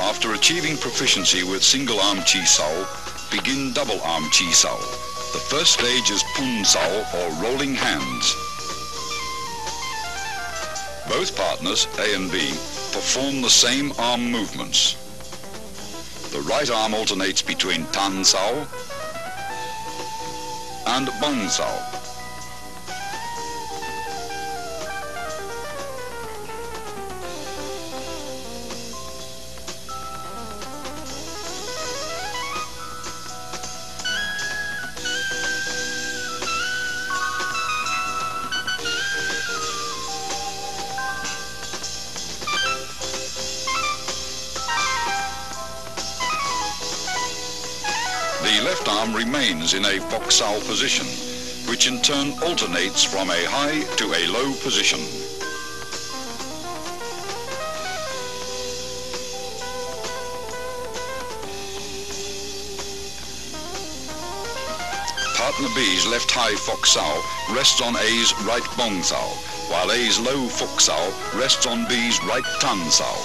After achieving proficiency with single arm chi sao, begin double arm chi sao. The first stage is pun sao, or rolling hands. Both partners, A and B, perform the same arm movements. The right arm alternates between tan sao and bong sao. The left arm remains in a bok sao position, which in turn alternates from a high to a low position. Partner B's left high fok sao rests on A's right bong sao, while A's low fok sao rests on B's right tan sao.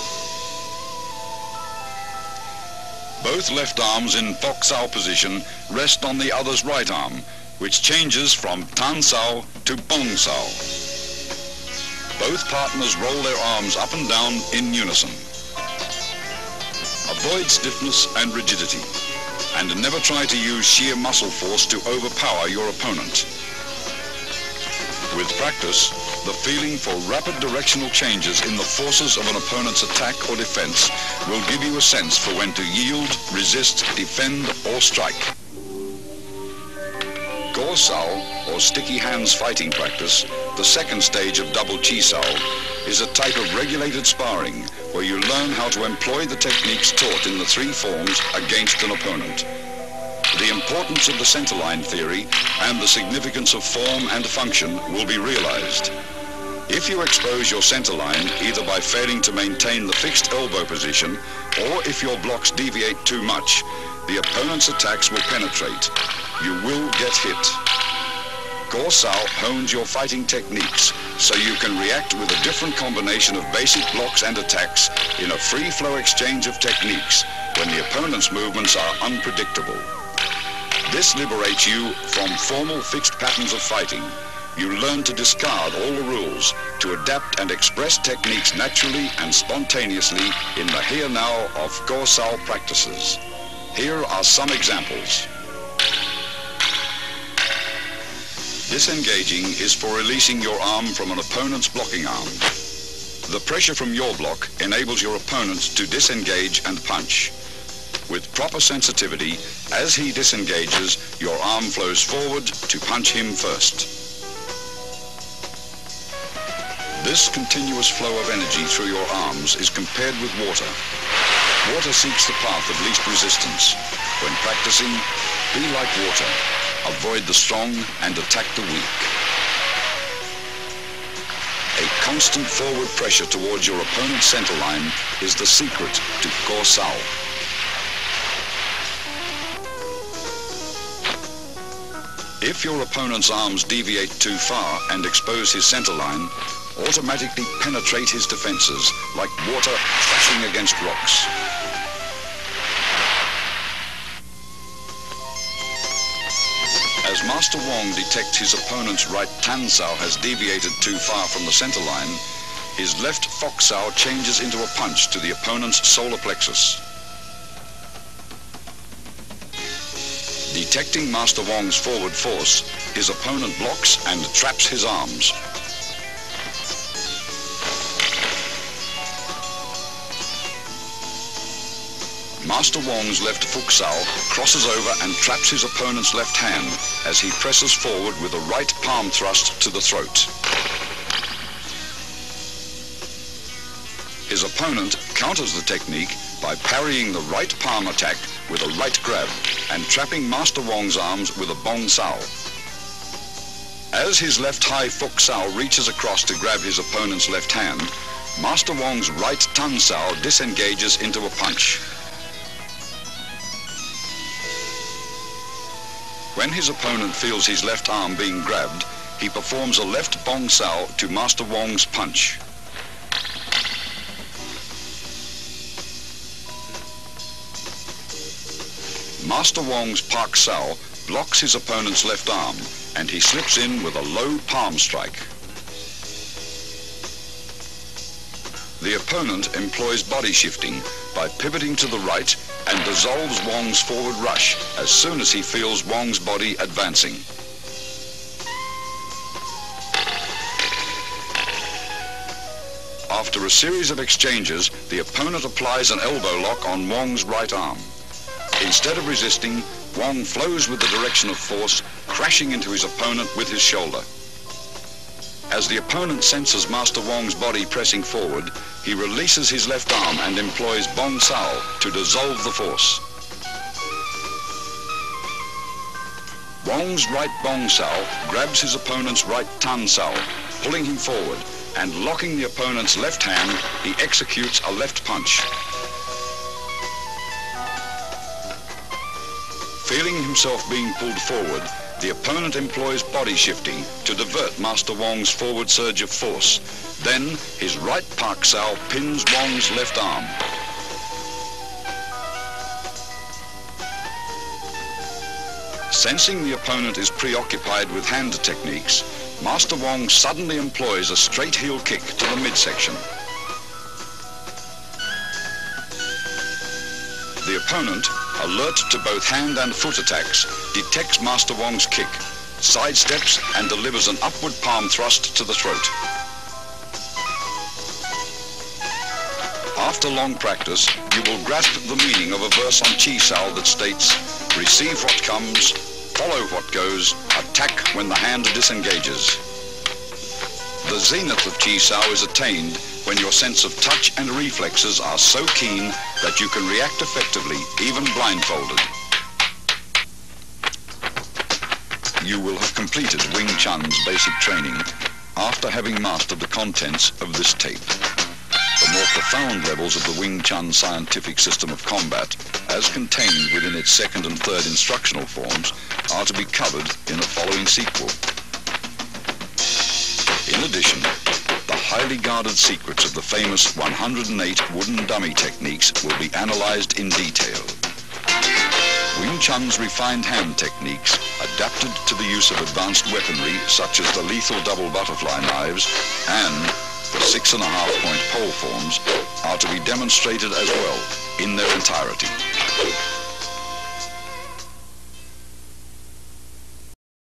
Both left arms in fok sao position rest on the other's right arm, which changes from tan sao to bong sao. Both partners roll their arms up and down in unison. Avoid stiffness and rigidity, and never try to use sheer muscle force to overpower your opponent. With practice, the feeling for rapid directional changes in the forces of an opponent's attack or defense will give you a sense for when to yield, resist, defend, or strike. Go sao, or sticky hands fighting practice, the second stage of double chi sao, is a type of regulated sparring where you learn how to employ the techniques taught in the three forms against an opponent. The importance of the centerline theory and the significance of form and function will be realized. If you expose your centerline either by failing to maintain the fixed elbow position or if your blocks deviate too much, the opponent's attacks will penetrate. You will get hit. Go sao hones your fighting techniques so you can react with a different combination of basic blocks and attacks in a free-flow exchange of techniques when the opponent's movements are unpredictable. This liberates you from formal fixed patterns of fighting. You learn to discard all the rules, to adapt and express techniques naturally and spontaneously in the here-now of Go sao practices. Here are some examples. Disengaging is for releasing your arm from an opponent's blocking arm. The pressure from your block enables your opponent to disengage and punch. With proper sensitivity, as he disengages, your arm flows forward to punch him first. This continuous flow of energy through your arms is compared with water. Water seeks the path of least resistance. When practicing, be like water. Avoid the strong and attack the weak. A constant forward pressure towards your opponent's centerline is the secret to Go sao. If your opponent's arms deviate too far and expose his centerline, automatically penetrate his defenses like water thrashing against rocks. As Master Wong detects his opponent's right tan sao has deviated too far from the centerline, his left fok sao changes into a punch to the opponent's solar plexus. Detecting Master Wong's forward force, his opponent blocks and traps his arms. Master Wong's left fok sao crosses over and traps his opponent's left hand as he presses forward with a right palm thrust to the throat. His opponent counters the technique by parrying the right palm attack with a right grab and trapping Master Wong's arms with a bong sao. As his left high fok sao reaches across to grab his opponent's left hand, Master Wong's right tan sao disengages into a punch. When his opponent feels his left arm being grabbed, he performs a left bong sao to Master Wong's punch. Master Wong's Pak Sao blocks his opponent's left arm, and he slips in with a low palm strike. The opponent employs body shifting by pivoting to the right and dissolves Wong's forward rush as soon as he feels Wong's body advancing. After a series of exchanges, the opponent applies an elbow lock on Wong's right arm. Instead of resisting, Wong flows with the direction of force, crashing into his opponent with his shoulder. As the opponent senses Master Wong's body pressing forward, he releases his left arm and employs Bong Sao to dissolve the force. Wong's right Bong Sao grabs his opponent's right Tan Sao, pulling him forward, and locking the opponent's left hand, he executes a left punch. Feeling himself being pulled forward, the opponent employs body shifting to divert Master Wong's forward surge of force. Then, his right Pak Sao pins Wong's left arm. Sensing the opponent is preoccupied with hand techniques, Master Wong suddenly employs a straight heel kick to the midsection. The opponent, alert to both hand and foot attacks, detects Master Wong's kick, sidesteps and delivers an upward palm thrust to the throat. After long practice, you will grasp the meaning of a verse on Chi Sao that states, "Receive what comes, follow what goes, attack when the hand disengages." The zenith of Chi Sao is attained when your sense of touch and reflexes are so keen that you can react effectively, even blindfolded. You will have completed Wing Chun's basic training after having mastered the contents of this tape. The more profound levels of the Wing Chun scientific system of combat, as contained within its second and third instructional forms, are to be covered in the following sequel. In addition, the highly guarded secrets of the famous 108 wooden dummy techniques will be analyzed in detail. Wing Chun's refined hand techniques, adapted to the use of advanced weaponry such as the lethal double butterfly knives and the 6.5-point pole forms, are to be demonstrated as well in their entirety.